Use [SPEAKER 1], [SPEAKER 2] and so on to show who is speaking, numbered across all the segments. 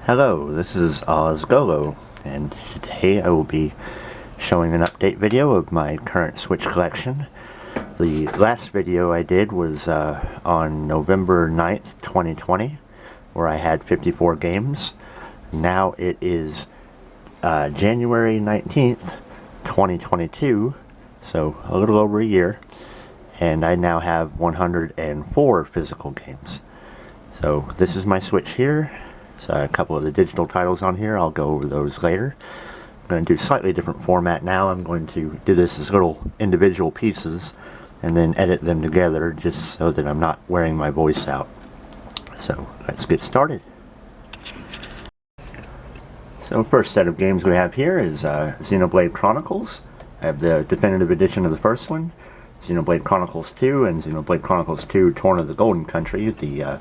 [SPEAKER 1] Hello, this is Ozgolo, and today I will be showing an update video of my current Switch collection. The last video I did was on November 9th, 2020, where I had 54 games. Now it is January 19th, 2022, so a little over a year, and I now have 104 physical games. So this is my Switch here. A couple of the digital titles on here. I'll go over those later. I'm going to do a slightly different format now. I'm going to do this as little individual pieces and then edit them together just so that I'm not wearing my voice out. So let's get started. So first set of games we have here is Xenoblade Chronicles. I have the definitive edition of the first one, Xenoblade Chronicles 2, and Xenoblade Chronicles 2 Torn of the Golden Country, the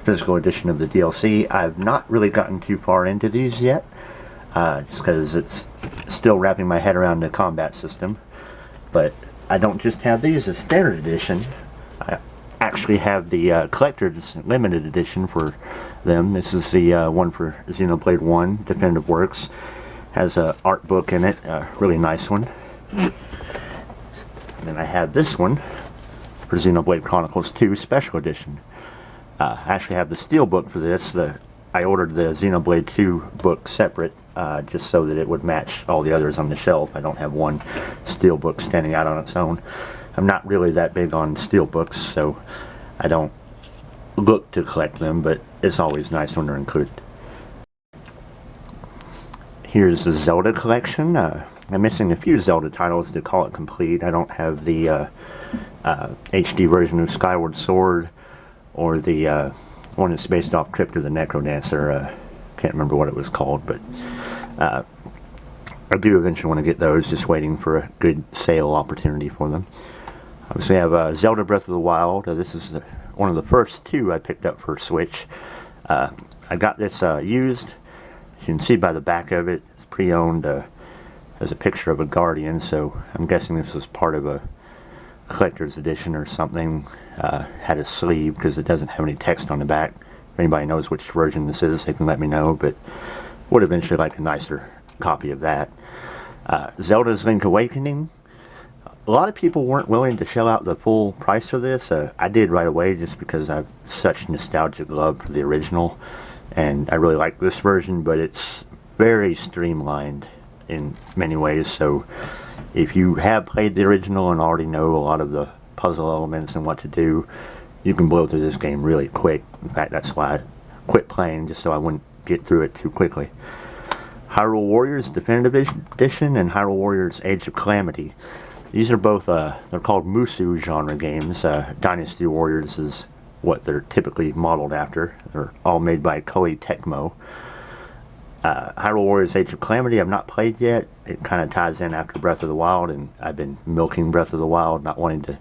[SPEAKER 1] physical edition of the DLC. I've not really gotten too far into these yet, just because it's still wrapping my head around the combat system. But I don't just have these as standard edition. I actually have the collector's limited edition for them. This is the one for Xenoblade 1 Definitive Works. Has an art book in it, a really nice one. And then I have this one for Xenoblade Chronicles 2 Special Edition. I actually have the steelbook for this. I ordered the Xenoblade 2 book separate, just so that it would match all the others on the shelf. I don't have one steelbook standing out on its own. I'm not really that big on steelbooks, so I don't look to collect them, but it's always nice when they're included. Here's the Zelda collection. I'm missing a few Zelda titles to call it complete. I don't have the HD version of Skyward Sword, or the one that's based off Crypt of the Necrodancer. Can't remember what it was called, but I do eventually want to get those, just waiting for a good sale opportunity for them. Obviously I have Zelda Breath of the Wild. This is one of the first two I picked up for Switch. I got this used. You can see by the back of it, it's pre-owned. There's a picture of a guardian, so I'm guessing this was part of a collector's edition or something. Had a sleeve because it doesn't have any text on the back. If anybody knows which version this is, they can let me know, but would eventually like a nicer copy of that. Zelda's Link Awakening. A lot of people weren't willing to shell out the full price for this. I did right away just because I have such nostalgic love for the original, and I really like this version, but it's very streamlined in many ways. So if you have played the original and already know a lot of the puzzle elements and what to do, you can blow through this game really quick. In fact, that's why I quit playing, just so I wouldn't get through it too quickly. Hyrule Warriors Definitive Edition and Hyrule Warriors Age of Calamity. These are both, they're called Musou genre games. Dynasty Warriors is what they're typically modeled after. They're all made by Koei Tecmo. Hyrule Warriors Age of Calamity I've not played yet. It kind of ties in after Breath of the Wild, and I've been milking Breath of the Wild, not wanting to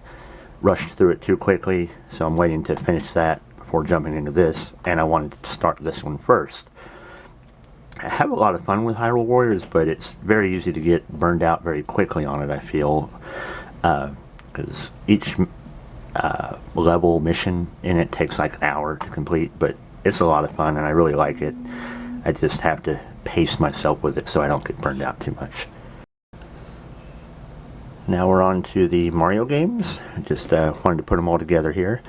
[SPEAKER 1] rush through it too quickly, so I'm waiting to finish that before jumping into this, and I wanted to start this one first. I have a lot of fun with Hyrule Warriors, but it's very easy to get burned out very quickly on it, I feel, because each level mission in it takes like an hour to complete, but it's a lot of fun and I really like it. I just have to pace myself with it so I don't get burned out too much. Now we're on to the Mario games. I just wanted to put them all together here.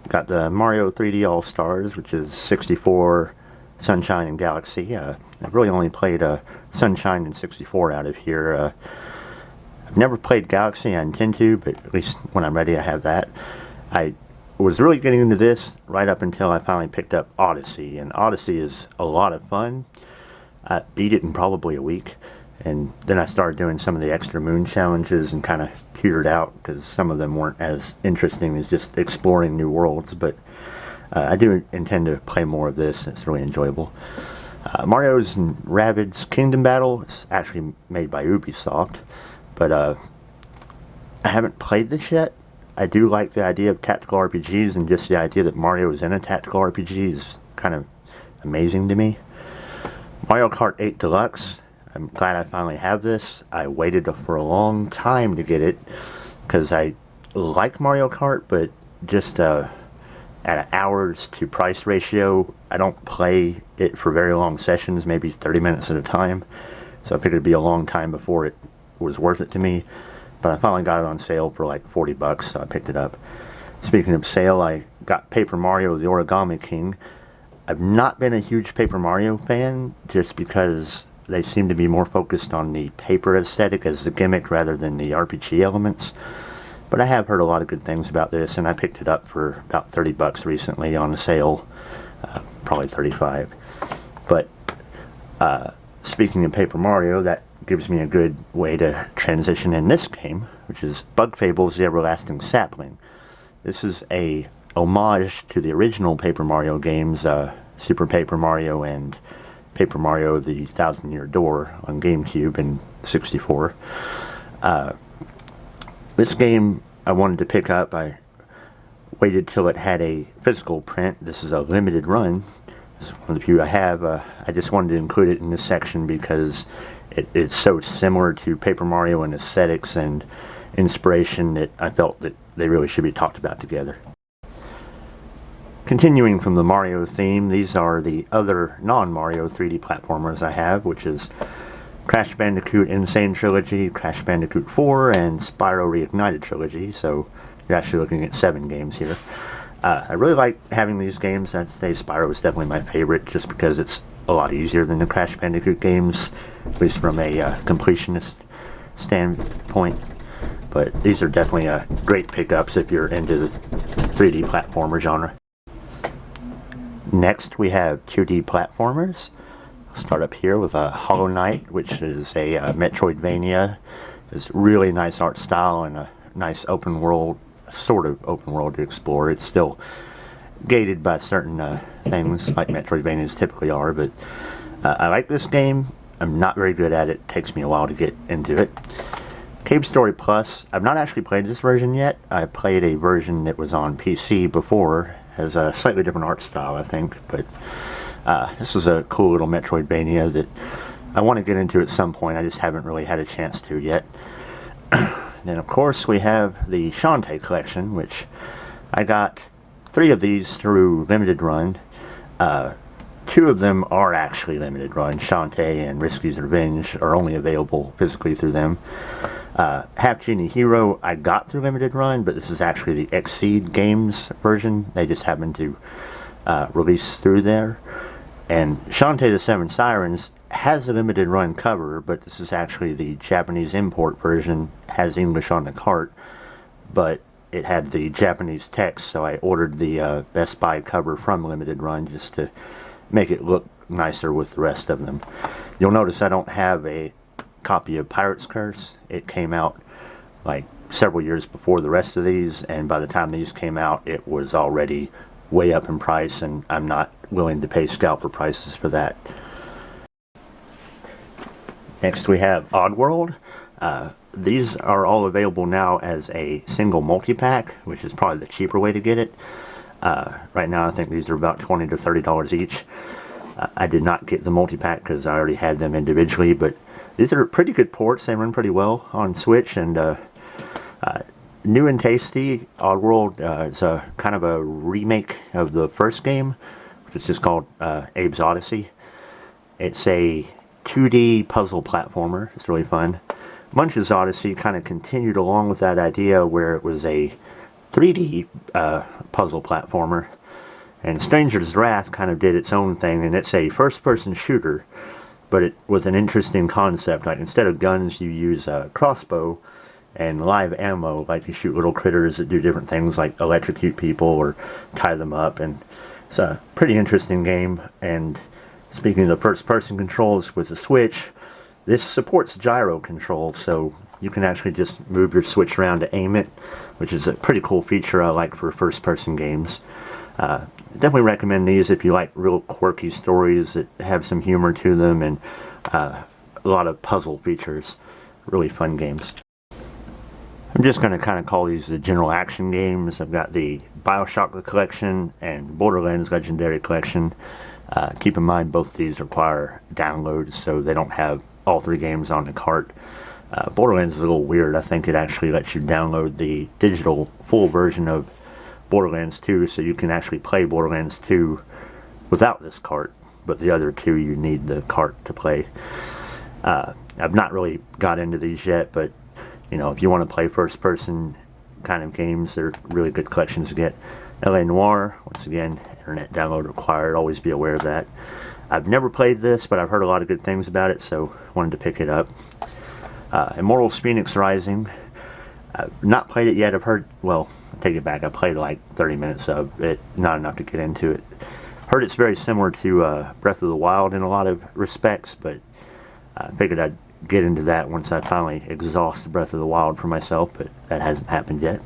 [SPEAKER 1] Got the Mario 3D All-Stars, which is 64, Sunshine, and Galaxy. I've really only played Sunshine and 64 out of here. I've never played Galaxy. I intend to, but at least when I'm ready I have that. I was really getting into this right up until I finally picked up Odyssey, and Odyssey is a lot of fun. I beat it in probably a week, and then I started doing some of the extra moon challenges and kind of petered out because some of them weren't as interesting as just exploring new worlds, but I do intend to play more of this. It's really enjoyable. Mario's and Rabbids Kingdom Battle is actually made by Ubisoft, but I haven't played this yet. I do like the idea of tactical RPGs, and just the idea that Mario is in a tactical RPG is kind of amazing to me. Mario Kart 8 Deluxe. I'm glad I finally have this. I waited for a long time to get it because I like Mario Kart, but just at an hours to price ratio, I don't play it for very long sessions, maybe 30 minutes at a time. So I figured it'd be a long time before it was worth it to me. But I finally got it on sale for like 40 bucks, so I picked it up. Speaking of sale, I got Paper Mario the Origami King. I've not been a huge Paper Mario fan, just because they seem to be more focused on the paper aesthetic as the gimmick rather than the RPG elements. But I have heard a lot of good things about this, and I picked it up for about 30 bucks recently on a sale, probably 35. But speaking of Paper Mario, that gives me a good way to transition in this game, which is Bug Fable's The Everlasting Sapling. This is a homage to the original Paper Mario games, Super Paper Mario and Paper Mario The Thousand Year Door on GameCube and 64. This game I wanted to pick up. I waited till it had a physical print. This is a limited run. This is one of the few I have. I just wanted to include it in this section because it's so similar to Paper Mario in aesthetics and inspiration that I felt that they really should be talked about together. Continuing from the Mario theme, these are the other non-Mario 3D platformers I have, which is Crash Bandicoot Insane Trilogy, Crash Bandicoot 4, and Spyro Reignited Trilogy, so you're actually looking at 7 games here. I really like having these games. I'd say Spyro is definitely my favorite, just because it's a lot easier than the Crash Bandicoot games, at least from a completionist standpoint. But these are definitely great pickups if you're into the 3D platformer genre. Next we have 2D platformers. I'll start up here with Hollow Knight, which is a Metroidvania. It's really nice art style and a nice open world, sort of open world to explore. It's still gated by certain things like Metroidvanias typically are, but I like this game. I'm not very good at it. It takes me a while to get into it. Cave Story Plus, I've not actually played this version yet. I played a version that was on PC before. Has a slightly different art style, I think, but this is a cool little Metroidvania that I want to get into at some point. I just haven't really had a chance to yet. Then of course we have the Shantae collection, which I got 3 of these through limited run. 2 of them are actually limited run. Shantae and Risky's Revenge are only available physically through them. Half Genie Hero I got through limited run, but this is actually the Exceed Games version. They just happened to release through there. And Shantae the 7 Sirens has a limited run cover, but this is actually the Japanese import version. Has English on the cart, but it had the Japanese text, so I ordered the Best Buy cover from limited run just to make it look nicer with the rest of them. You'll notice I don't have a copy of Pirate's Curse. It came out like several years before the rest of these, and by the time these came out it was already way up in price, and I'm not willing to pay scalper prices for that. Next we have Oddworld. These are all available now as a single multi-pack, which is probably the cheaper way to get it. Right now I think these are about $20 to $30 each. I did not get the multi-pack because I already had them individually, but these are pretty good ports. They run pretty well on Switch, and new and tasty. Oddworld is a kind of a remake of the first game, which is just called Abe's Odyssey. It's a 2D puzzle platformer. It's really fun. Munch's Odyssey kind of continued along with that idea, where it was a 3D puzzle platformer, and Stranger's Wrath kind of did its own thing, and it's a first-person shooter, but with an interesting concept. Like, instead of guns you use a crossbow and live ammo, like you shoot little critters that do different things like electrocute people or tie them up, and it's a pretty interesting game. And speaking of the first-person controls with the Switch, this supports gyro control, so you can actually just move your Switch around to aim it, which is a pretty cool feature I like for first-person games. Definitely recommend these if you like real quirky stories that have some humor to them, and a lot of puzzle features. Really fun games. I'm just going to kind of call these the general action games. I've got the BioShock Collection and Borderlands Legendary Collection. Keep in mind both these require downloads, so they don't have all 3 games on the cart. Borderlands is a little weird. I think it actually lets you download the digital full version of Borderlands 2, so you can actually play Borderlands 2 without this cart, but the other two you need the cart to play. I've not really got into these yet, but you know, if you want to play first person kind of games, they're really good collections to get. LA Noire, once again, internet download required, always be aware of that. I've never played this, but I've heard a lot of good things about it, so wanted to pick it up. Immortals Phoenix Rising, I've not played it yet. I've heard, well, I take it back, I played like 30 minutes of it, not enough to get into it. Heard it's very similar to Breath of the Wild in a lot of respects, but I figured I'd get into that once I finally exhaust Breath of the Wild for myself, but that hasn't happened yet.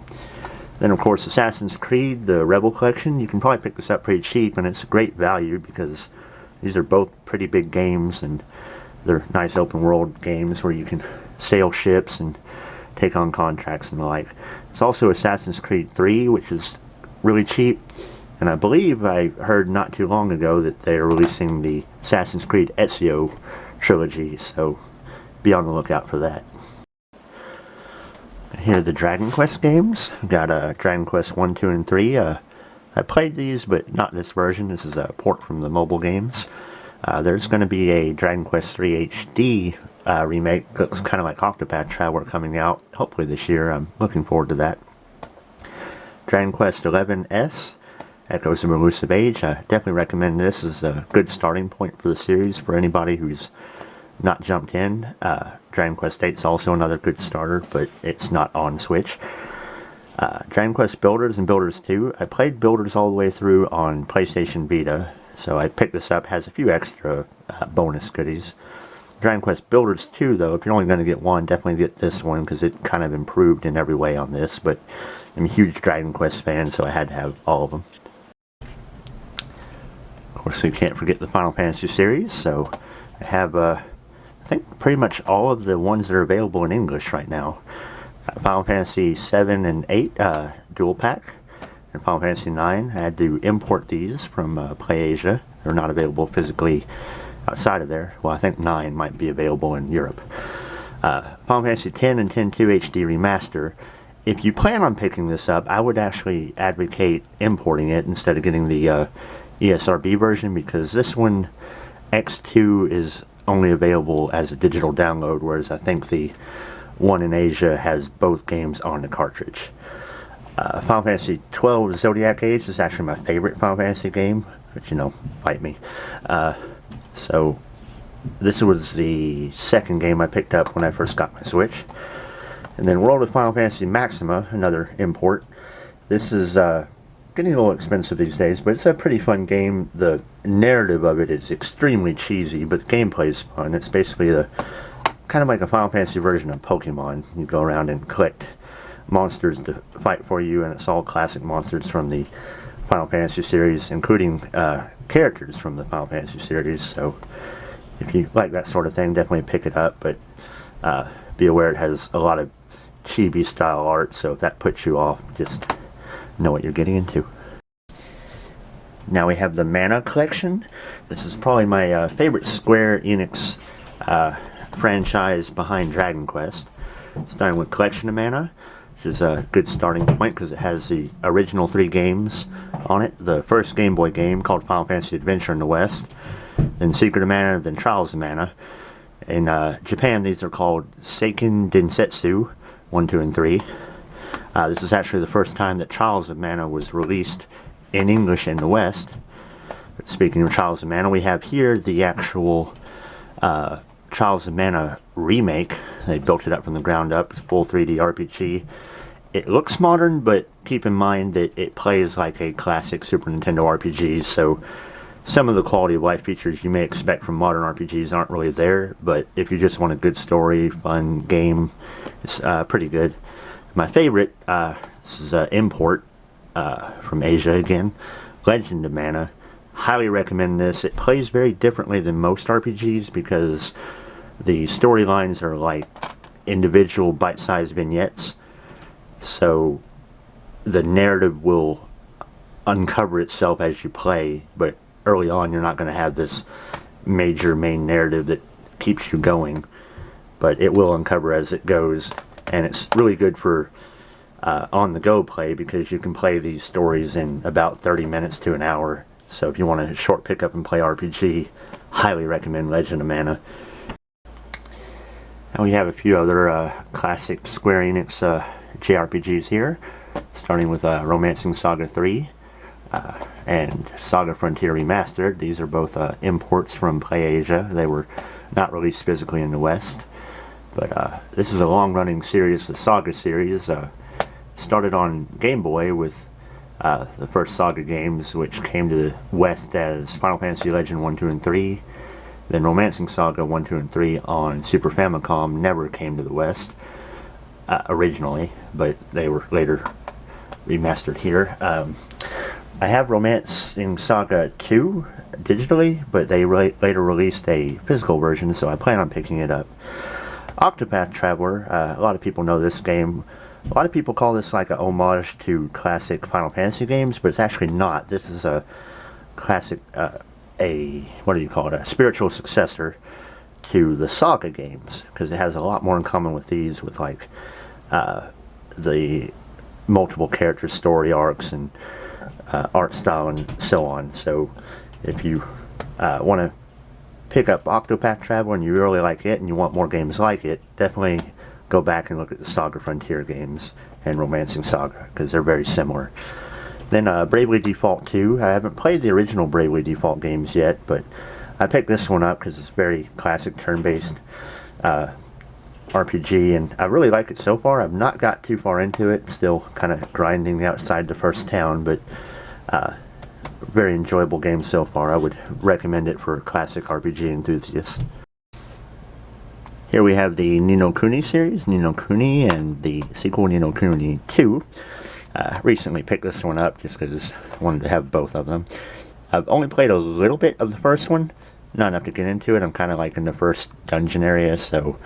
[SPEAKER 1] Then of course Assassin's Creed, the Rebel Collection. You can probably pick this up pretty cheap, and it's a great value because these are both pretty big games, and they're nice open world games where you can sail ships and take on contracts and the like. There's also Assassin's Creed 3, which is really cheap, and I believe I heard not too long ago that they're releasing the Assassin's Creed Ezio trilogy, so be on the lookout for that. Here are the Dragon Quest games. We've got Dragon Quest 1, 2, and 3. I played these, but not this version. This is a port from the mobile games. There's going to be a Dragon Quest 3 HD remake. Looks kind of like Octopath Traveler coming out, hopefully this year. I'm looking forward to that. Dragon Quest 11S, Echoes of Elusive Age. I definitely recommend this as a good starting point for the series for anybody who's not jumped in. Dragon Quest 8 is also another good starter, but it's not on Switch. Dragon Quest Builders and Builders 2. I played Builders all the way through on PlayStation Vita, so I picked this up. Has a few extra bonus goodies. Dragon Quest Builders 2, though, if you're only going to get one, definitely get this one because it kind of improved in every way on this, but I'm a huge Dragon Quest fan, so I had to have all of them. Of course, we can't forget the Final Fantasy series, so I have I think pretty much all of the ones that are available in English right now. Final Fantasy 7 and 8 dual pack, and Final Fantasy 9. I had to import these from PlayAsia. They're not available physically outside of there. Well, I think 9 might be available in Europe. Final Fantasy 10 and 10-2 HD Remaster. If you plan on picking this up, I would actually advocate importing it instead of getting the ESRB version, because this one, X2, is only available as a digital download, whereas I think the one in Asia has both games on the cartridge. Final Fantasy 12 Zodiac Age is actually my favorite Final Fantasy game, but you know, fight me. So this was the second game I picked up when I first got my Switch. And then World of Final Fantasy Maxima, another import. This is getting a little expensive these days, but it's a pretty fun game. The narrative of it is extremely cheesy, but the gameplay is fun. It's basically kind of like a Final Fantasy version of Pokemon. You go around and collect monsters to fight for you, and it's all classic monsters from the Final Fantasy series, including characters from the Final Fantasy series. So if you like that sort of thing, definitely pick it up, but be aware it has a lot of chibi style art, so if that puts you off, just know what you're getting into. Now we have the Mana Collection. This is probably my favorite Square Enix franchise behind Dragon Quest. Starting with Collection of Mana, which is a good starting point because it has the original 3 games on it. The first Game Boy game called Final Fantasy Adventure in the West, then Secret of Mana, then Trials of Mana. In Japan, these are called Seiken Densetsu 1, 2, and 3. This is actually the first time that Trials of Mana was released in English in the West. Speaking of Trials of Mana, we have here the actual Trials of Mana remake. They built it up from the ground up. It's a full 3D RPG. It looks modern, but keep in mind that it plays like a classic Super Nintendo RPG, so some of the quality of life features you may expect from modern RPGs aren't really there, but if you just want a good story, fun game, it's pretty good. My favorite, this is an import from Asia again, Legend of Mana. Highly recommend this. It plays very differently than most RPGs because the storylines are like individual bite-sized vignettes, so the narrative will uncover itself as you play, but early on you're not going to have this major main narrative that keeps you going, but it will uncover as it goes, and it's really good for on-the-go play, because you can play these stories in about 30 minutes to an hour. So if you want a short pick-up and play RPG, highly recommend Legend of Mana. And we have a few other classic Square Enix JRPGs here, starting with Romancing Saga 3 and Saga Frontier Remastered. These are both imports from PlayAsia. They were not released physically in the West. But this is a long-running series, the Saga series. Started on Game Boy with the first Saga games, which came to the West as Final Fantasy Legend 1, 2, and 3. Then Romancing Saga 1, 2, and 3 on Super Famicom never came to the West originally, but they were later remastered here. I have Romancing Saga 2 digitally, but they later released a physical version, so I plan on picking it up. Octopath Traveler, a lot of people know this game. A lot of people call this like a homage to classic Final Fantasy games, but it's actually not. This is a classic, what do you call it, a spiritual successor to the Saga games, because it has a lot more in common with these, with like the multiple character story arcs and art style and so on. So if you want to pick up Octopath Traveler and you really like it and you want more games like it, definitely go back and look at the Saga Frontier games and Romancing Saga, because they're very similar. Then Bravely Default 2. I haven't played the original Bravely Default games yet, but I picked this one up because it's very classic turn-based RPG, and I really like it so far. I've not got too far into it, still kind of grinding outside the first town, but very enjoyable game so far. I would recommend it for classic RPG enthusiasts. Here we have the Ni no Kuni series, Ni no Kuni, and the sequel Ni no Kuni 2. Recently picked this one up just because I wanted to have both of them. I've only played a little bit of the first one, not enough to get into it. I'm kind of like in the first dungeon area, so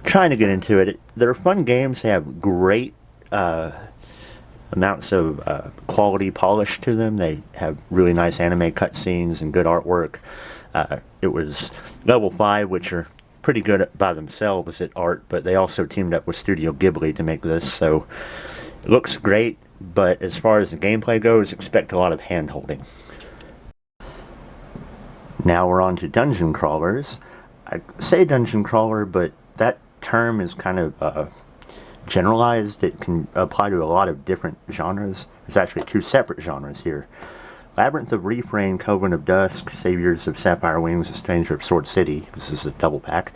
[SPEAKER 1] trying to get into it. They're fun games. They have great amounts of quality polish to them. They have really nice anime cutscenes and good artwork. It was Level 5, which are pretty good by themselves at art, but they also teamed up with Studio Ghibli to make this, so it looks great, but as far as the gameplay goes, expect a lot of hand-holding. Now we're on to dungeon crawlers. I say dungeon crawler, but that term is kind of generalized. It can apply to a lot of different genres. There's actually two separate genres here. Labyrinth of Refrain, Coven of Dusk, Saviors of Sapphire Wings, A Stranger of Sword City, this is a double pack,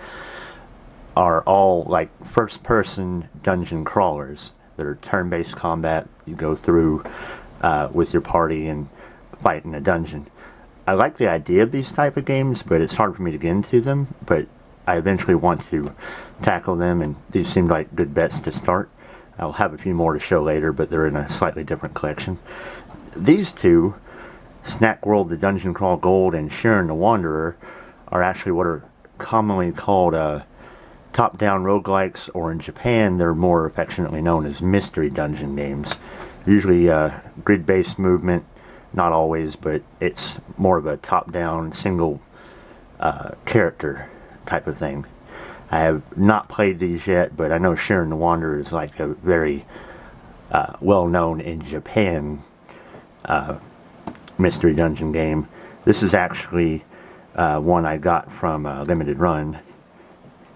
[SPEAKER 1] are all like first-person dungeon crawlers that are turn-based combat. You go through with your party and fight in a dungeon. I like the idea of these type of games, but it's hard for me to get into them, but I eventually want to tackle them, and these seem like good bets to start. I'll have a few more to show later, but they're in a slightly different collection. These two, Snack World the Dungeon Crawl Gold and Shiren the Wanderer, are actually what are commonly called top-down roguelikes, or in Japan they're more affectionately known as mystery dungeon games. Usually grid-based movement, not always, but it's more of a top-down single character type of thing. I have not played these yet, but I know Shiren the Wanderer is like a very well-known in Japan mystery dungeon game. This is actually one I got from Limited Run.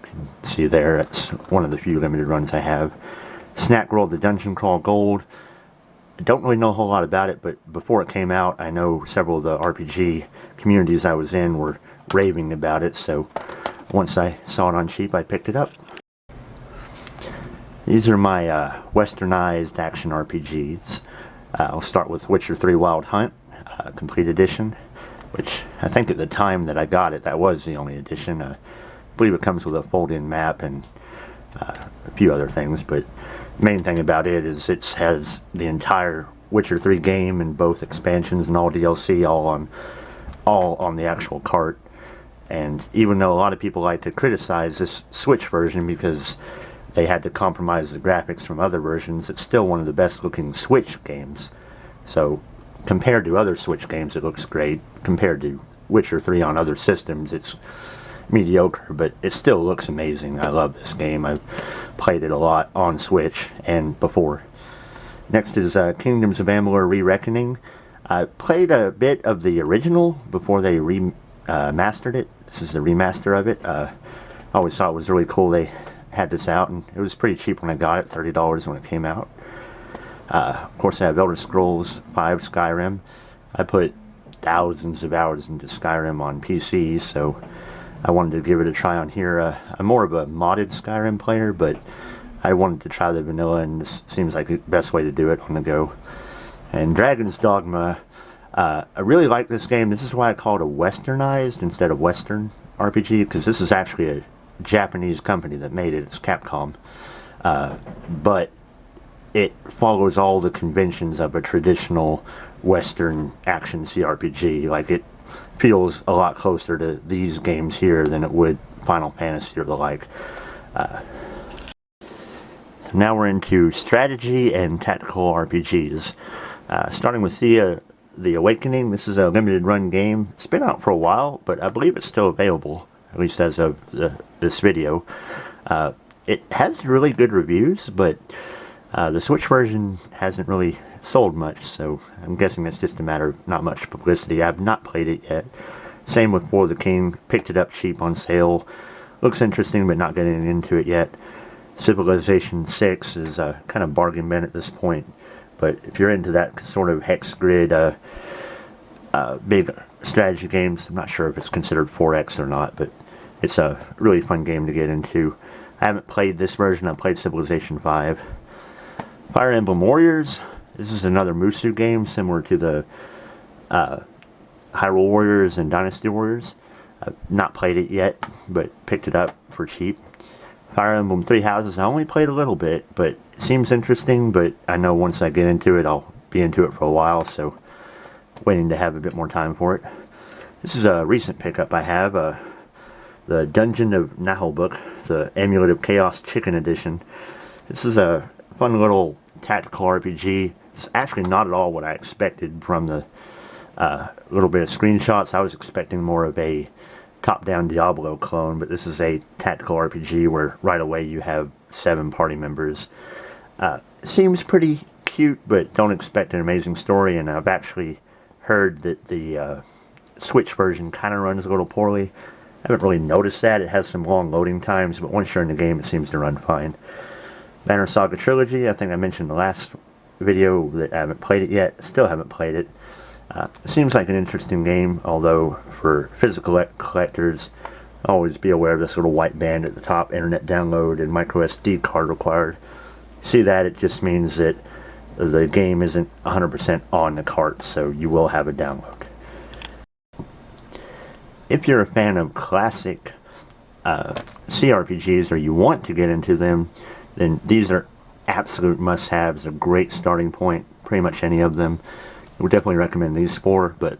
[SPEAKER 1] You can see there, it's one of the few limited runs I have. Snack World the Dungeon Crawl Gold. I don't really know a whole lot about it, but before it came out, I know several of the RPG communities I was in were raving about it, so once I saw it on cheap, I picked it up. These are my Westernized action RPGs. I'll start with Witcher 3 Wild Hunt, Complete Edition, which I think at the time that I got it, that was the only edition. I believe it comes with a fold-in map and a few other things, but the main thing about it is it has the entire Witcher 3 game and both expansions and all DLC all on the actual cart. And even though a lot of people like to criticize this Switch version because they had to compromise the graphics from other versions, it's still one of the best looking Switch games. So compared to other Switch games, it looks great. Compared to Witcher 3 on other systems, it's mediocre, but it still looks amazing. I love this game. I've played it a lot on Switch and before. Next is Kingdoms of Amalur: Re-Reckoning. I played a bit of the original before they remastered it. This is the remaster of it. I always thought it was really cool they had this out, and it was pretty cheap when I got it, $30 when it came out. Of course, I have Elder Scrolls V Skyrim. I put thousands of hours into Skyrim on PC, so I wanted to give it a try on here. I'm more of a modded Skyrim player, but I wanted to try the vanilla, and this seems like the best way to do it on the go. And Dragon's Dogma, I really like this game. This is why I call it a Westernized instead of Western RPG, because this is actually a Japanese company that made it. It's Capcom. But it follows all the conventions of a traditional Western action CRPG. Like, it feels a lot closer to these games here than it would Final Fantasy or the like. Now we're into strategy and tactical RPGs. Starting with The Awakening. This is a limited run game. It's been out for a while, but I believe it's still available, at least as of this video. It has really good reviews, but the Switch version hasn't really sold much, so I'm guessing it's just a matter of not much publicity. I've not played it yet. Same with For the King. Picked it up cheap on sale. Looks interesting, but not getting into it yet. Civilization 6 is kind of bargain bin at this point, but if you're into that sort of hex grid big strategy games, I'm not sure if it's considered 4X or not, but it's a really fun game to get into. I haven't played this version. I played Civilization 5. Fire Emblem Warriors. This is another Musu game similar to the Hyrule Warriors and Dynasty Warriors. I've not played it yet, but picked it up for cheap. Fire Emblem Three Houses, I only played a little bit, but it seems interesting, but I know once I get into it, I'll be into it for a while, so waiting to have a bit more time for it. This is a recent pickup I have, the Dungeon of Naheulbeuk, the Amulet of Chaos Chicken Edition. This is a fun little tactical RPG. It's actually not at all what I expected from the little bit of screenshots. I was expecting more of a top-down Diablo clone, but this is a tactical RPG where right away you have 7 party members. Seems pretty cute, but don't expect an amazing story, and I've actually heard that the Switch version kind of runs a little poorly. I haven't really noticed that. It has some long loading times, but once you're in the game, it seems to run fine. Banner Saga Trilogy, I think I mentioned in the last video that I haven't played it yet. Still haven't played it. It seems like an interesting game, although for physical collectors, always be aware of this little white band at the top, internet download and micro SD card required. See that, it just means that the game isn't 100% on the cart, so you will have a download. If you're a fan of classic CRPGs, or you want to get into them, then these are absolute must-haves, a great starting point, pretty much any of them. I would definitely recommend these 4, but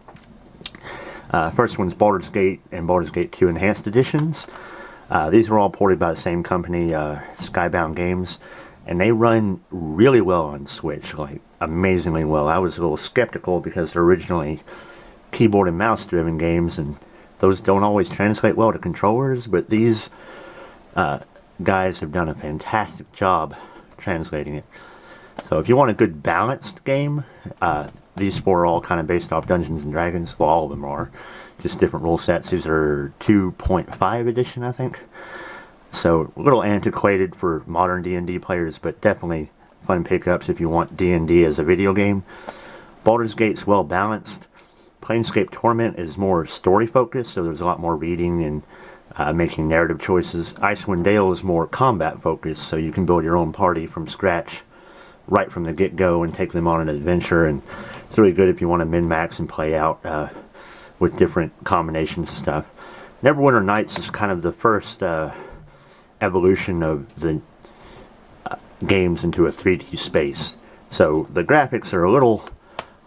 [SPEAKER 1] first one's Baldur's Gate and Baldur's Gate 2 Enhanced Editions. These were all ported by the same company, Skybound Games, and they run really well on Switch, like amazingly well. I was a little skeptical because they're originally keyboard and mouse driven games, and those don't always translate well to controllers, but these guys have done a fantastic job translating it. So if you want a good balanced game, these 4 are all kind of based off Dungeons and Dragons. Well, all of them are. Just different rule sets. These are 2.5 edition, I think. So a little antiquated for modern D&D players, but definitely fun pickups if you want D&D as a video game. Baldur's Gate's well balanced. Planescape Torment is more story focused, so there's a lot more reading and making narrative choices. Icewind Dale is more combat focused, so you can build your own party from scratch right from the get-go and take them on an adventure, and it's really good if you want to min-max and play out with different combinations and stuff. Neverwinter Nights is kind of the first evolution of the games into a 3D space. So the graphics are a little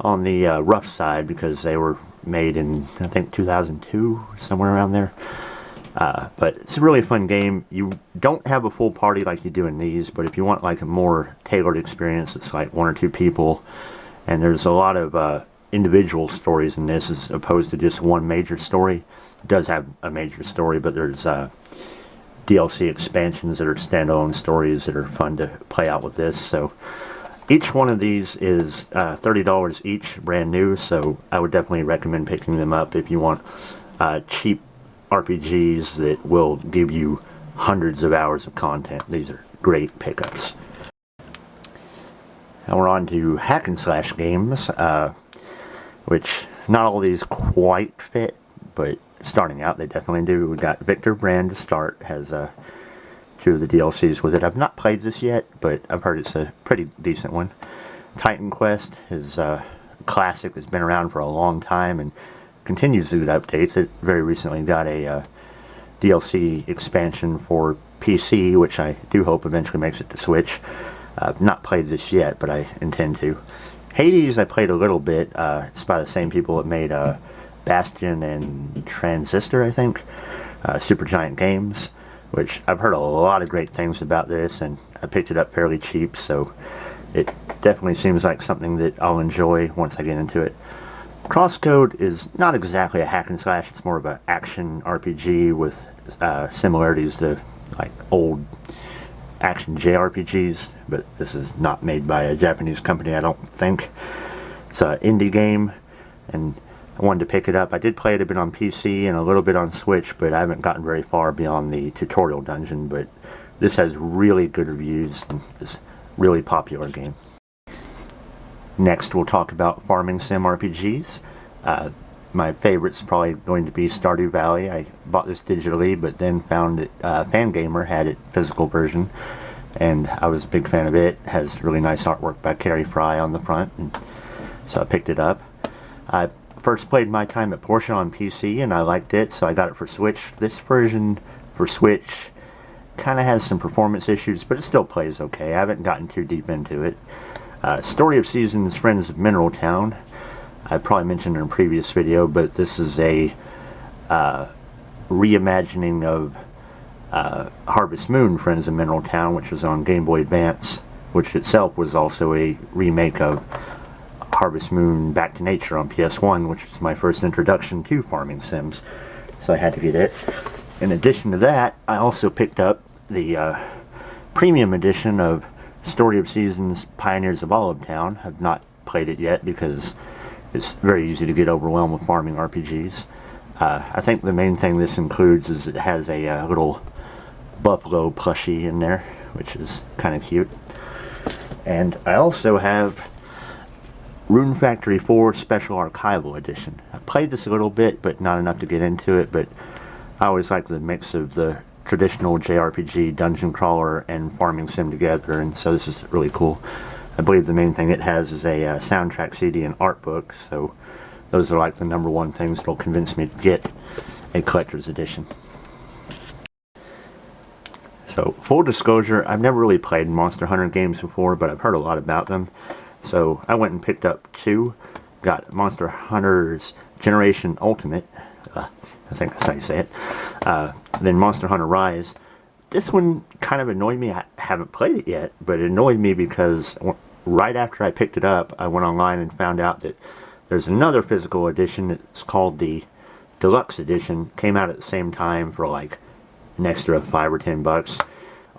[SPEAKER 1] on the rough side because they were made in, I think, 2002, somewhere around there. But it's a really fun game. You don't have a full party like you do in these, but if you want like a more tailored experience, it's like 1 or 2 people, and there's a lot of individual stories in this as opposed to just one major story. It does have a major story, but there's DLC expansions that are standalone stories that are fun to play out with this. So each one of these is $30 each, brand new, so I would definitely recommend picking them up if you want cheap RPGs that will give you hundreds of hours of content. These are great pickups. Now we're on to hack and slash games, which not all of these quite fit, but starting out they definitely do. We got Victor Brand to start, has 2 of the DLCs with it. I've not played this yet, but I've heard it's a pretty decent one. Titan Quest is a classic that's been around for a long time and continues to get updates. It very recently got a DLC expansion for PC, which I do hope eventually makes it to Switch. I've not played this yet, but I intend to. Hades I played a little bit. It's by the same people that made Bastion and Transistor, I think. Supergiant Games, which I've heard a lot of great things about this, and I picked it up fairly cheap, so it definitely seems like something that I'll enjoy once I get into it. Crosscode is not exactly a hack and slash, it's more of an action RPG with similarities to like old action JRPGs, but this is not made by a Japanese company, I don't think. It's an indie game, and I wanted to pick it up. I did play it a bit on PC and a little bit on Switch, but I haven't gotten very far beyond the tutorial dungeon, but this has really good reviews and is a really popular game. Next we'll talk about farming sim RPGs. My favorite's probably going to be Stardew Valley. I bought this digitally, but then found that Fangamer had it physical version, and I was a big fan of it. It has really nice artwork by Carrie Fry on the front, and so I picked it up. I first played my time at Porsche on PC, and I liked it, so I got it for Switch. This version for Switch kind of has some performance issues, but it still plays okay. I haven't gotten too deep into it. Story of Seasons, Friends of Mineral Town. I probably mentioned in a previous video, but this is a reimagining of Harvest Moon, Friends of Mineral Town, which was on Game Boy Advance, which itself was also a remake of Harvest Moon Back to Nature on PS1, which was my first introduction to farming sims, so I had to get it. In addition to that, I also picked up the premium edition of Story of Seasons, Pioneers of Olive Town. I've not played it yet because it's very easy to get overwhelmed with farming RPGs. I think the main thing this includes is it has a little buffalo plushie in there, which is kind of cute. And I also have Rune Factory 4 Special Archival Edition. I played this a little bit, but not enough to get into it, but I always like the mix of the traditional JRPG, dungeon crawler, and farming sim together, and so this is really cool. I believe the main thing it has is a soundtrack CD and art book, so those are like the #1 things that'll convince me to get a collector's edition. So, full disclosure, I've never really played Monster Hunter games before, but I've heard a lot about them. So, I went and picked up 2. Got Monster Hunter's Generation Ultimate, I think that's how you say it, then Monster Hunter Rise. This one kind of annoyed me. I haven't played it yet, but it annoyed me because right after I picked it up, I went online and found out that there's another physical edition. It's called the Deluxe Edition. Came out at the same time for like an extra $5 or $10.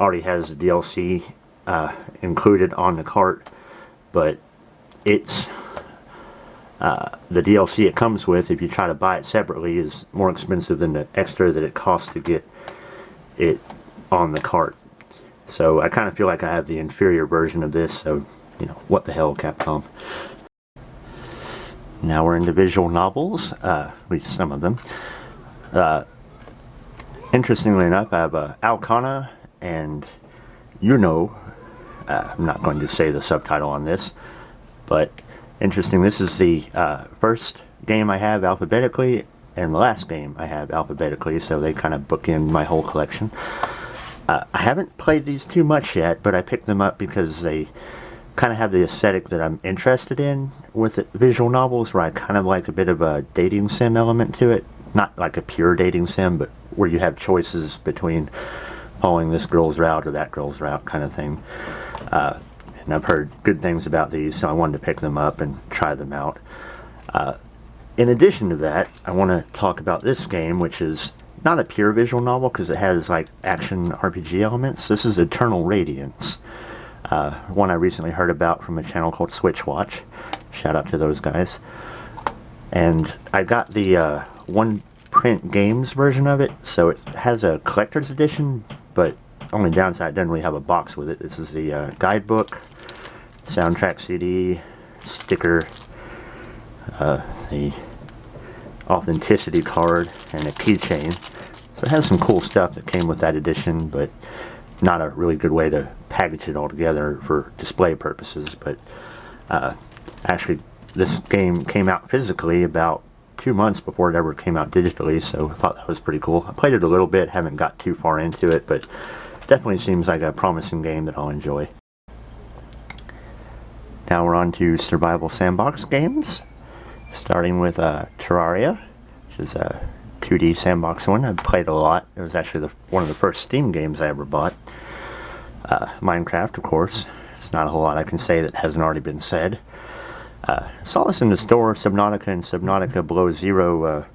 [SPEAKER 1] Already has the DLC included on the cart, but it's the DLC it comes with, if you try to buy it separately, is more expensive than the extra that it costs to get it on the cart. So I kind of feel like I have the inferior version of this, so, you know, what the hell, Capcom. Now we're into visual novels, at least some of them. Interestingly enough, I have Alcana and Yuno. I'm not going to say the subtitle on this, but interesting, this is the first game I have alphabetically and the last game I have alphabetically, so they kind of bookend my whole collection. I haven't played these too much yet, but I picked them up because they kind of have the aesthetic that I'm interested in with visual novels, where I kind of like a bit of a dating sim element to it. Not like a pure dating sim, but where you have choices between following this girl's route or that girl's route kind of thing. And I've heard good things about these, so I wanted to pick them up and try them out. In addition to that, I want to talk about this game, which is not a pure visual novel because it has like action RPG elements. This is Eternal Radiance, one I recently heard about from a channel called Switch Watch. Shout out to those guys. And I got the one print games version of it, so it has a collector's edition, but only downside, it doesn't really have a box with it. This is the guidebook, soundtrack CD, sticker, the authenticity card, and a keychain. So it has some cool stuff that came with that edition, but not a really good way to package it all together for display purposes. But actually, this game came out physically about 2 months before it ever came out digitally, so I thought that was pretty cool. I played it a little bit, haven't got too far into it, but definitely seems like a promising game that I'll enjoy. Now we're on to survival sandbox games, starting with Terraria, which is a 2D sandbox one. I've played a lot. It was actually one of the first Steam games I ever bought. Minecraft, of course. It's not a whole lot I can say that hasn't already been said. Saw this in the store, Subnautica and Subnautica Below Zero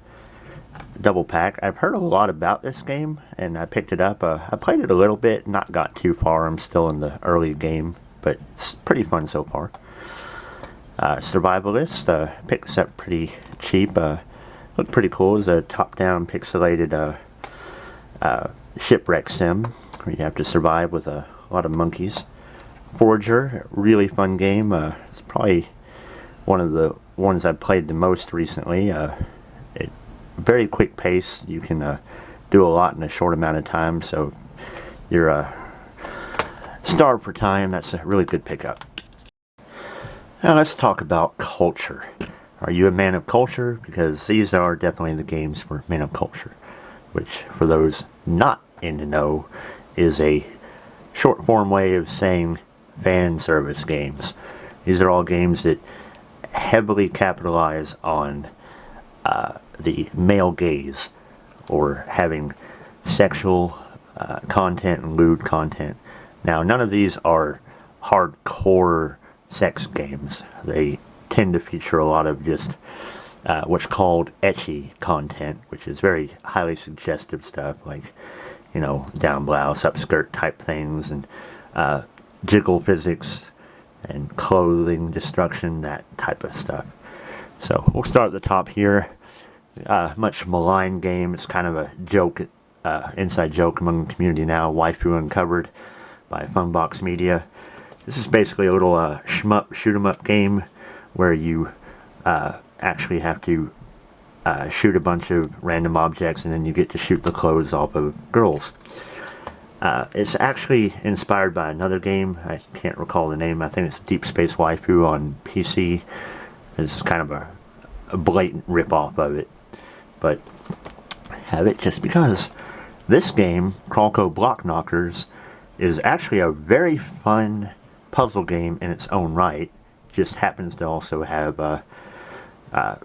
[SPEAKER 1] double pack. I've heard a lot about this game, and I picked it up. I played it a little bit, not got too far. I'm still in the early game, but it's pretty fun so far. Survivalist, picked this up pretty cheap. Looked pretty cool. It's a top-down pixelated shipwreck sim where you have to survive with a lot of monkeys. Forager, really fun game. It's probably one of the ones I've played the most recently. Very quick pace. You can do a lot in a short amount of time, so you're starved for time. That's a really good pickup. Now let's talk about culture. Are you a man of culture? Because these are definitely the games for men of culture, which for those not in the know is a short form way of saying fan service games. These are all games that heavily capitalize on the male gaze, or having sexual content and lewd content. Now, none of these are hardcore sex games. They tend to feature a lot of just what's called ecchi content, which is very highly suggestive stuff, like, you know, down blouse, upskirt type things, and jiggle physics, and clothing destruction, that type of stuff. So we'll start at the top here. Much maligned game. It's kind of a joke, inside joke among the community now. Waifu Uncovered by Funbox Media. This is basically a little shmup, shoot 'em up game where you actually have to shoot a bunch of random objects, and then you get to shoot the clothes off of girls. It's actually inspired by another game. I can't recall the name. I think it's Deep Space Waifu on PC. It's kind of a blatant rip-off of it, but have it just because. This game, Crawlco Block Knockers, is actually a very fun puzzle game in its own right. Just happens to also have, I'm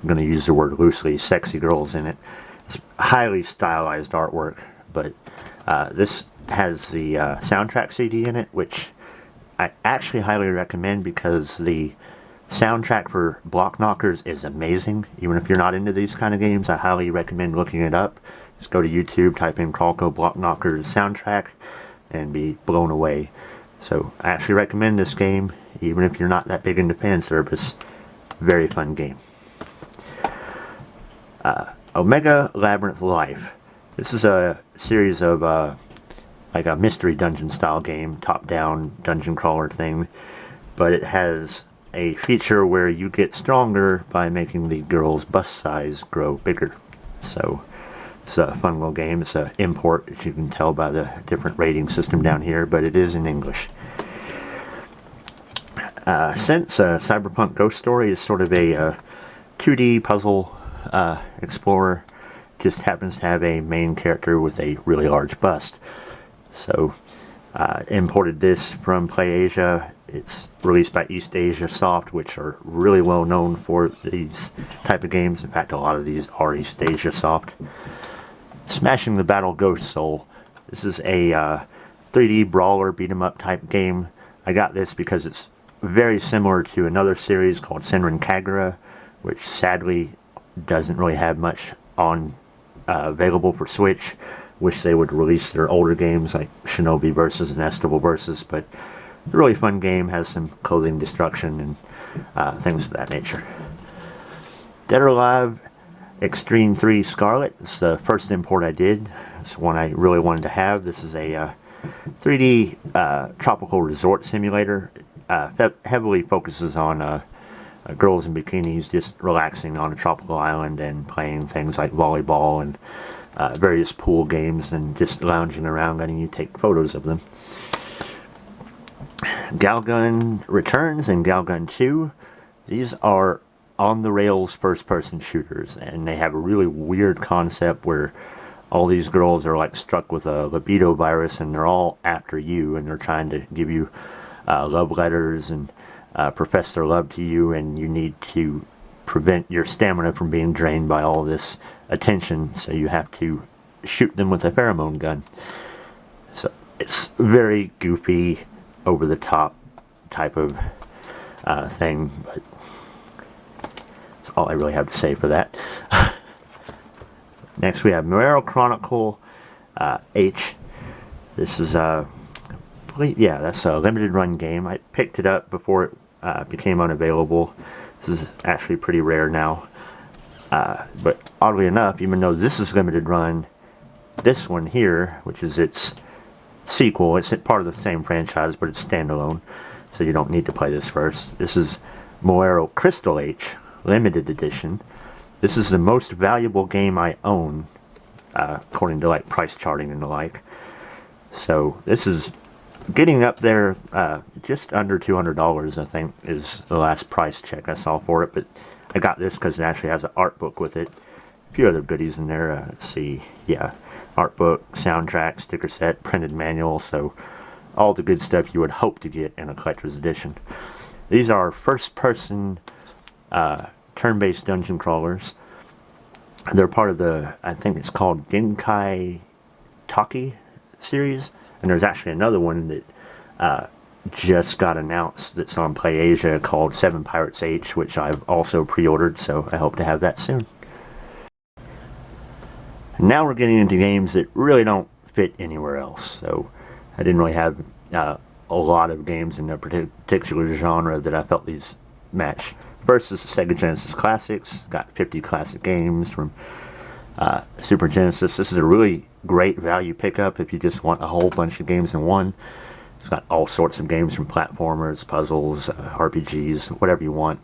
[SPEAKER 1] going to use the word loosely, sexy girls in it. It's highly stylized artwork, but this has the soundtrack CD in it, which I actually highly recommend because the soundtrack for Block Knockers is amazing. Even if you're not into these kind of games, I highly recommend looking it up. Just go to YouTube, type in Crawlco Block Knockers soundtrack, and be blown away. So I actually recommend this game, even if you're not that big into fan service. Very fun game. Omega Labyrinth Life. This is a series of like a mystery dungeon style game, top-down dungeon crawler thing, but it has a feature where you get stronger by making the girl's bust size grow bigger. So it's a fun little game. It's an import, as you can tell by the different rating system down here, but it is in English. Since Cyberpunk Ghost Story is sort of a 2D puzzle explorer, just happens to have a main character with a really large bust. So imported this from PlayAsia. It's released by East Asia Soft, which are really well known for these type of games. In fact, a lot of these are East Asia Soft. Smashing the Battle Ghost Soul. This is a 3D brawler beat 'em up type game. I got this because it's very similar to another series called Senran Kagura, which sadly doesn't really have much on available for Switch. Wish they would release their older games like Shinobi Versus and Estival Versus, but a really fun game, has some clothing destruction and things of that nature. Dead or Alive Extreme 3 Scarlet. It's the first import I did. It's one I really wanted to have. This is a 3D tropical resort simulator. Heavily focuses on girls in bikinis just relaxing on a tropical island and playing things like volleyball and various pool games and just lounging around, letting you take photos of them. Galgun Returns and Galgun 2. These are on-the-rails first-person shooters, and they have a really weird concept where all these girls are like struck with a libido virus, and they're all after you, and they're trying to give you love letters and profess their love to you, and you need to prevent your stamina from being drained by all this attention, so you have to shoot them with a pheromone gun. So it's very goofy, over-the-top type of thing, but that's all I really have to say for that. Next we have Xenoblade Chronicles H. This is that's a limited run game. I picked it up before it became unavailable. This is actually pretty rare now. But oddly enough, even though this is limited run, this one here, which is its sequel, it's part of the same franchise, but it's standalone, so you don't need to play this first. This is Xenoblade Crystal H, limited edition. This is the most valuable game I own, according to like price charting and the like. So this is getting up there, just under $200, I think, is the last price check I saw for it. But I got this because it actually has an art book with it. A few other goodies in there. Let's see, yeah, art book, soundtrack, sticker set, printed manual. So all the good stuff you would hope to get in a collector's edition. These are first-person turn-based dungeon crawlers. They're part of the, I think it's called Genkai Taki series, and there's actually another one that just got announced that's on PlayAsia called Seven Pirates H, which I've also pre-ordered, so I hope to have that soon. Now we're getting into games that really don't fit anywhere else, so I didn't really have a lot of games in a particular genre that I felt these match. First is the Sega Genesis Classics. Got 50 classic games from Super Genesis. This is a really great value pickup if you just want a whole bunch of games in one. It's got all sorts of games from platformers, puzzles, RPGs, whatever you want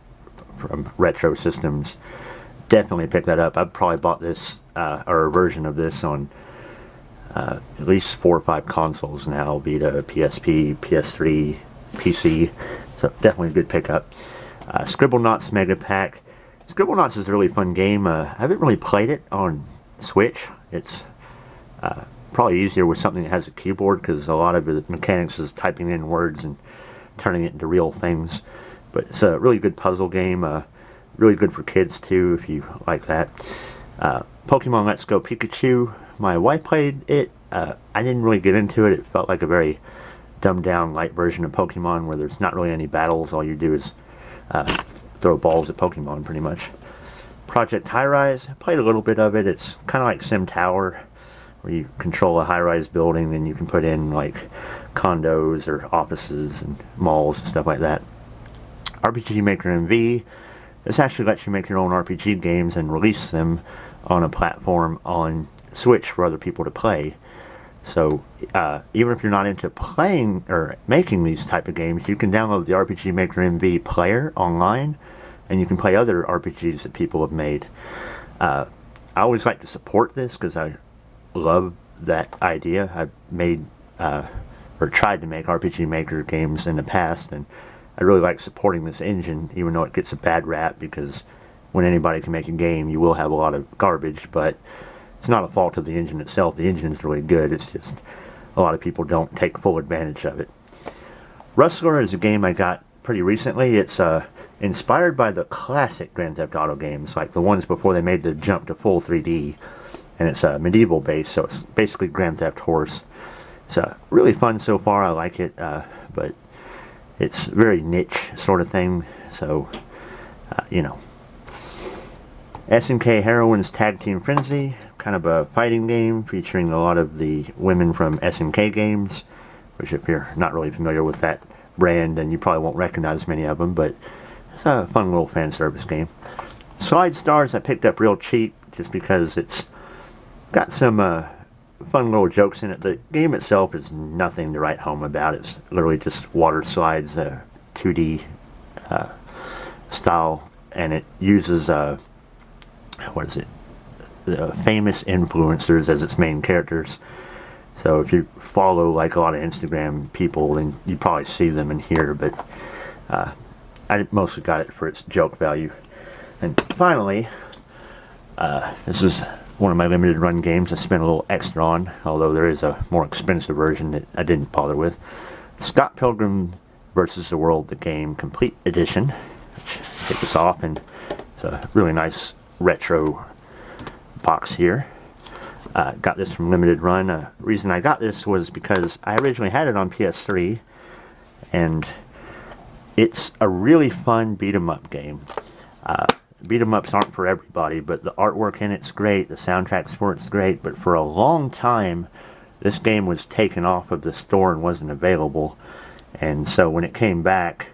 [SPEAKER 1] from retro systems. Definitely pick that up. I've probably bought this, or a version of this on at least 4 or 5 consoles now. Vita, PSP, PS3, PC. So definitely a good pickup. Scribblenauts Mega Pack. Scribblenauts is a really fun game. I haven't really played it on Switch. It's probably easier with something that has a keyboard, because a lot of the mechanics is typing in words and turning it into real things. But it's a really good puzzle game. Really good for kids too, if you like that. Pokemon Let's Go Pikachu. My wife played it. I didn't really get into it. It felt like a very dumbed down light version of Pokemon, where there's not really any battles. All you do is throw balls at Pokemon, pretty much. Project High Rise, I played a little bit of it. It's kind of like Sim Tower, where you control a high-rise building, and you can put in like condos or offices and malls and stuff like that. RPG Maker MV, this actually lets you make your own RPG games and release them on a platform on Switch for other people to play. So even if you're not into playing or making these type of games, you can download the RPG Maker MV player online, and you can play other RPGs that people have made. I always like to support this because I love that idea. I've made or tried to make RPG Maker games in the past, and I really like supporting this engine, even though it gets a bad rap, because when anybody can make a game, you will have a lot of garbage, but it's not a fault of the engine itself. The engine is really good. It's just a lot of people don't take full advantage of it. Rustler is a game I got pretty recently. It's inspired by the classic Grand Theft Auto games, like the ones before they made the jump to full 3D. And it's medieval based, so it's basically Grand Theft Horse. It's really fun so far. I like it, but It's very niche sort of thing, so, you know. SNK Heroines Tag Team Frenzy, kind of a fighting game featuring a lot of the women from SNK Games, which if you're not really familiar with that brand, then you probably won't recognize many of them, but it's a fun little fan service game. Slide Stars I picked up real cheap just because it's got some fun little jokes in it. The game itself is nothing to write home about. It's literally just water slides, 2D style, and it uses what is it? The famous influencers as its main characters. So if you follow like a lot of Instagram people, then you probably see them in here. But I mostly got it for its joke value. And finally, this is one of my limited run games I spent a little extra on, although there is a more expensive version that I didn't bother with. Scott Pilgrim vs. the World, the game complete edition. Which, take this off, and it's a really nice retro box here. Got this from limited run. Reason I got this was because I originally had it on PS3, and it's a really fun beat 'em up game. Beat 'em ups aren't for everybody, but the artwork in it's great, the soundtracks for it's great, but for a long time this game was taken off of the store and wasn't available, and so when it came back,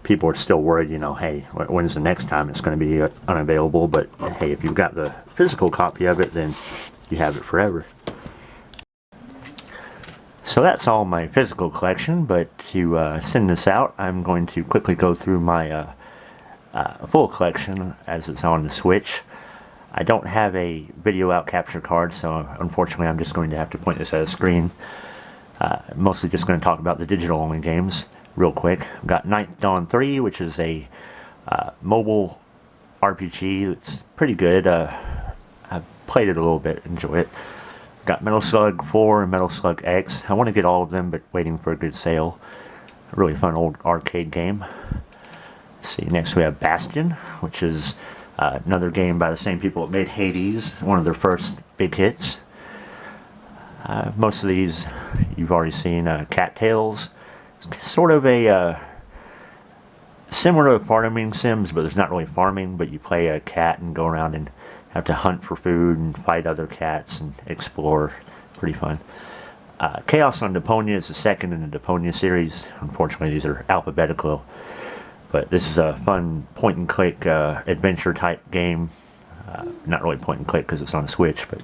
[SPEAKER 1] people were still worried, you know, hey, when's the next time it's going to be unavailable? But hey, if you've got the physical copy of it, then you have it forever. So that's all my physical collection, but to send this out, I'm going to quickly go through my full collection as it's on the Switch. I don't have a video out capture card, so unfortunately I'm just going to have to point this at a screen. Mostly just going to talk about the digital only games real quick. I've got Ninth Dawn 3, which is a mobile RPG that's pretty good. I've played it a little bit, enjoy it. Got Metal Slug 4 and Metal Slug X. I want to get all of them, but waiting for a good sale. A really fun old arcade game. Let's see, next we have Bastion, which is another game by the same people that made Hades, one of their first big hits. Most of these you've already seen. Cattails, sort of a similar to farming sims, but there's not really farming, but you play a cat and go around and have to hunt for food and fight other cats and explore. Pretty fun. Chaos on Deponia is the second in the Deponia series. Unfortunately, these are alphabetical, but this is a fun point and click adventure type game. Not really point and click because it's on Switch, but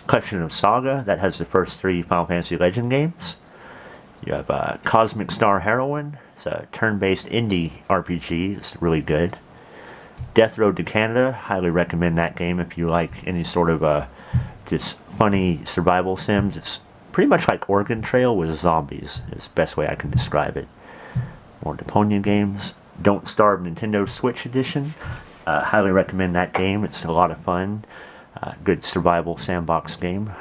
[SPEAKER 1] collection of Saga that has the first 3 Final Fantasy Legend games. You have Cosmic Star Heroine. It's a turn-based indie RPG. It's really good. Death Road to Canada. Highly recommend that game if you like any sort of just funny survival sims. It's pretty much like Oregon Trail with zombies. Is the best way I can describe it. More Deponia games. Don't Starve Nintendo Switch Edition. Highly recommend that game. It's a lot of fun. Good survival sandbox game.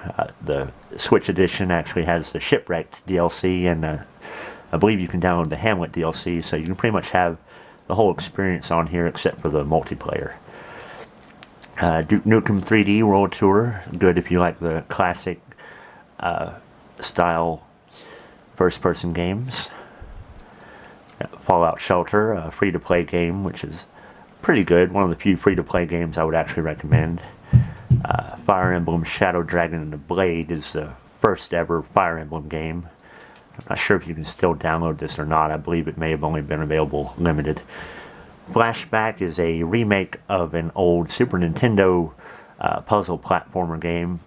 [SPEAKER 1] The Switch Edition actually has the Shipwrecked DLC, and I believe you can download the Hamlet DLC, so you can pretty much have the whole experience on here except for the multiplayer. Duke Nukem 3D World Tour. Good if you like the classic style first-person games. Fallout Shelter, a free-to-play game, which is pretty good. One of the few free-to-play games I would actually recommend. Fire Emblem Shadow Dragon and the Blade is the first ever Fire Emblem game. I'm not sure if you can still download this or not. I believe it may have only been available limited. Flashback is a remake of an old Super Nintendo puzzle platformer game,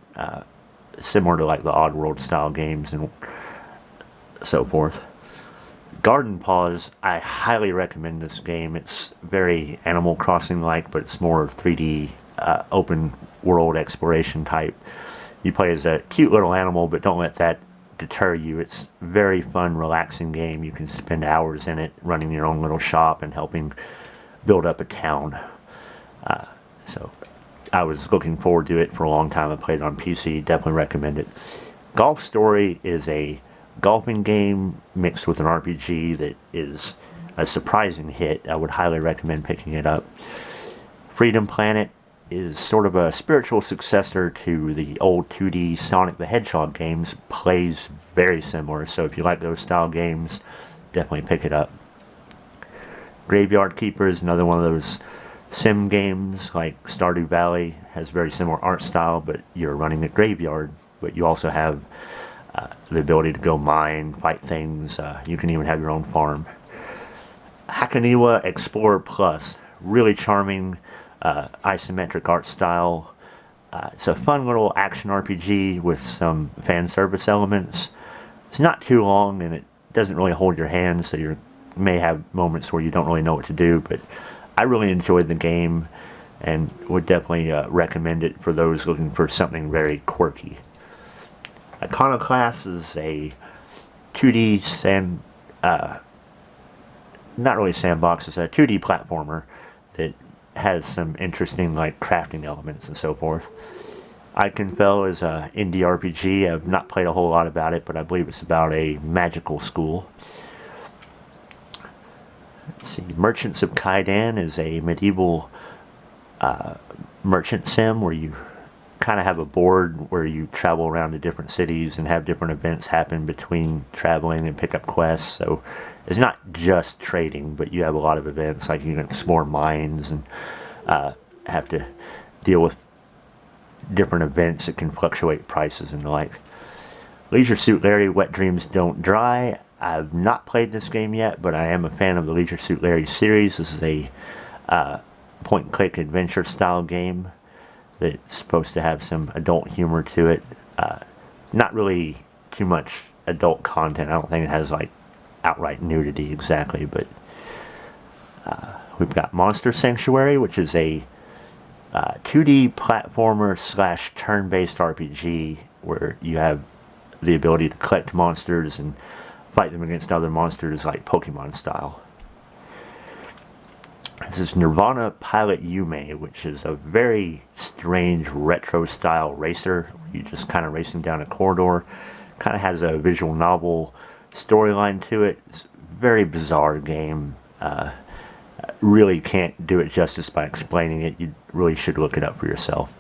[SPEAKER 1] similar to like the Oddworld style games and so forth. Garden Paws, I highly recommend this game. It's very Animal Crossing like, but it's more 3D open world exploration type. You play as a cute little animal, but don't let that deter you. It's a very fun, relaxing game. You can spend hours in it running your own little shop and helping build up a town. So I was looking forward to it for a long time. I played it on PC. Definitely recommend it. Golf Story is a golfing game mixed with an RPG that is a surprising hit. I would highly recommend picking it up. Freedom Planet is sort of a spiritual successor to the old 2D Sonic the Hedgehog games. Plays very similar, so if you like those style games, definitely pick it up. Graveyard Keeper is another one of those sim games like Stardew Valley. Has very similar art style, but you're running a graveyard, but you also have the ability to go mine, fight things. You can even have your own farm. Hakoniwa Explorer Plus, really charming isometric art style. It's a fun little action RPG with some fan service elements. It's not too long and it doesn't really hold your hand, so you may have moments where you don't really know what to do, but I really enjoyed the game and would definitely recommend it for those looking for something very quirky. Iconoclast is a 2D not really sandbox, it's a 2D platformer that has some interesting like crafting elements and so forth. Iconfell is a indie RPG. I've not played a whole lot about it, but I believe it's about a magical school. Let's see, Merchants of Kaidan is a medieval merchant sim where you kind of have a board where you travel around to different cities and have different events happen between traveling and pick up quests. So it's not just trading, but you have a lot of events, like you can explore mines and have to deal with different events that can fluctuate prices and the like. Leisure Suit Larry Wet Dreams Don't Dry. I've not played this game yet, but I am a fan of the Leisure Suit Larry series. This is a point-and-click adventure style game that's supposed to have some adult humor to it. Not really too much adult content. I don't think it has like outright nudity exactly, but we've got Monster Sanctuary, which is a 2D platformer / turn-based RPG where you have the ability to collect monsters and fight them against other monsters like Pokemon style. This is Nirvana Pilot Yume, which is a very strange retro style racer. You just kind of racing down a corridor. Kind of has a visual novel storyline to it. It's a very bizarre game. Really can't do it justice by explaining it. You really should look it up for yourself.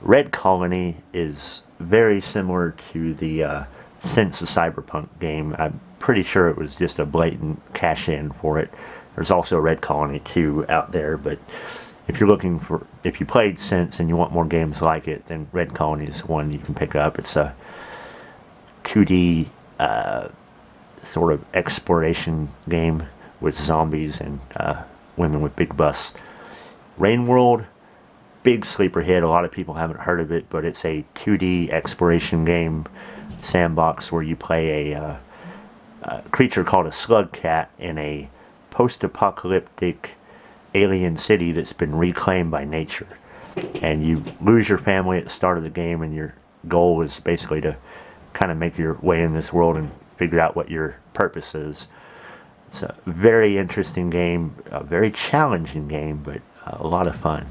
[SPEAKER 1] Red Colony is very similar to the Sense of Cyberpunk game. I'm pretty sure it was just a blatant cash-in for it. There's also Red Colony 2 out there, but if you played Sense and you want more games like it, then Red Colony is one you can pick up. It's a 2D sort of exploration game with zombies and women with big busts. Rain World, big sleeper hit. A lot of people haven't heard of it, but it's a 2D exploration game sandbox where you play a creature called a slug cat in a post-apocalyptic alien city that's been reclaimed by nature. And you lose your family at the start of the game, and your goal is basically to kind of make your way in this world and figure out what your purpose is. It's a very interesting game, a very challenging game, but a lot of fun.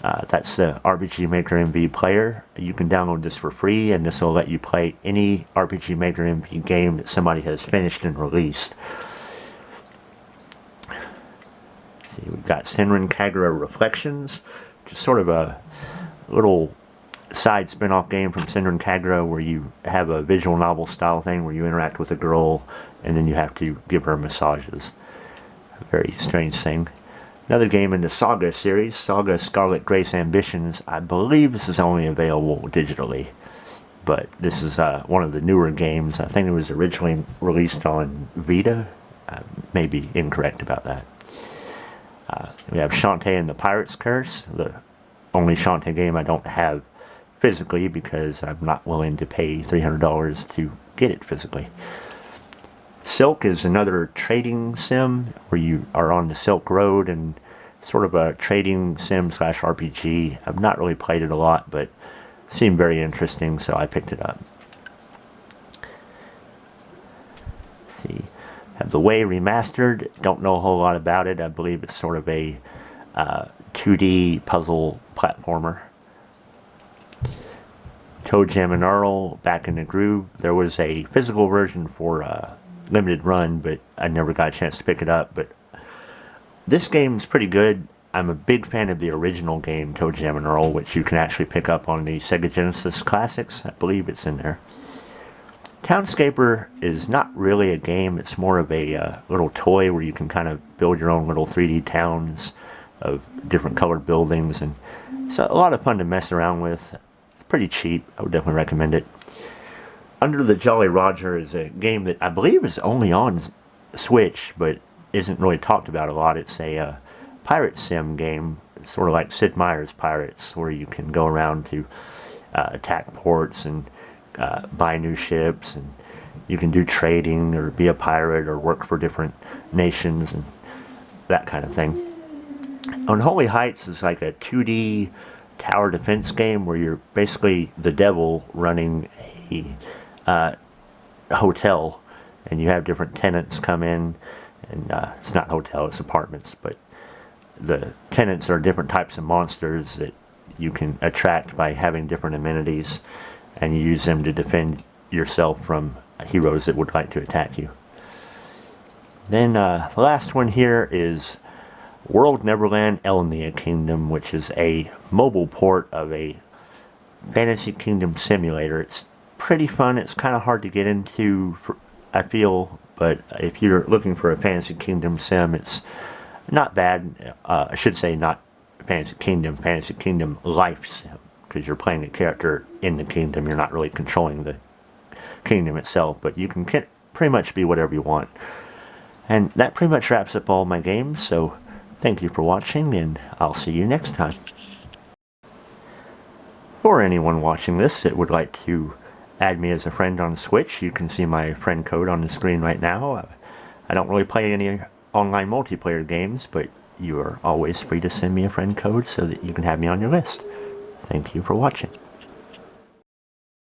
[SPEAKER 1] That's the RPG Maker MV player. You can download this for free, and this will let you play any RPG Maker MV game that somebody has finished and released. See, we've got Senran Kagura Reflections, just sort of a little side spin-off game from Senran Kagura where you have a visual novel style thing where you interact with a girl and then you have to give her massages. A very strange thing. Another game in the Saga series, Saga Scarlet Grace Ambitions. I believe this is only available digitally, but this is one of the newer games. I think it was originally released on Vita. I may be incorrect about that. We have Shantae and the Pirate's Curse, the only Shantae game I don't have physically because I'm not willing to pay $300 to get it physically. Silk is another trading sim where you are on the Silk Road and sort of a trading sim / RPG. I've not really played it a lot, but it seemed very interesting, so I picked it up. Let's see. Have The Way Remastered. Don't know a whole lot about it. I believe it's sort of a 2D puzzle platformer. Toe Jam and Earl, Back in the Groove. There was a physical version for limited run, but I never got a chance to pick it up. But this game's pretty good. I'm a big fan of the original game, Toe Jam and Earl, which you can actually pick up on the Sega Genesis Classics. I believe it's in there. Townscaper is not really a game, it's more of a little toy where you can kind of build your own little 3D towns of different colored buildings, and it's a lot of fun to mess around with. It's pretty cheap, I would definitely recommend it. Under the Jolly Roger is a game that I believe is only on Switch, but isn't really talked about a lot. It's a pirate sim game, sort of like Sid Meier's Pirates, where you can go around to attack ports and buy new ships, and you can do trading or be a pirate or work for different nations and that kind of thing. Unholy Heights is like a 2D tower defense game where you're basically the devil running a hotel, and you have different tenants come in, and it's not a hotel, it's apartments, but the tenants are different types of monsters that you can attract by having different amenities, and you use them to defend yourself from heroes that would like to attack you. Then the last one here is World Neverland Elnia Kingdom, which is a mobile port of a Fantasy Kingdom simulator. It's pretty fun. It's kind of hard to get into, I feel, but if you're looking for a Fantasy Kingdom sim, it's not bad. I should say not Fantasy Kingdom life sim, because you're playing a character in the kingdom. You're not really controlling the kingdom itself, but you can pretty much be whatever you want. And that pretty much wraps up all my games, so thank you for watching, and I'll see you next time. For anyone watching this that would like to add me as a friend on Switch, you can see my friend code on the screen right now. I don't really play any online multiplayer games, but you are always free to send me a friend code so that you can have me on your list. Thank you for watching.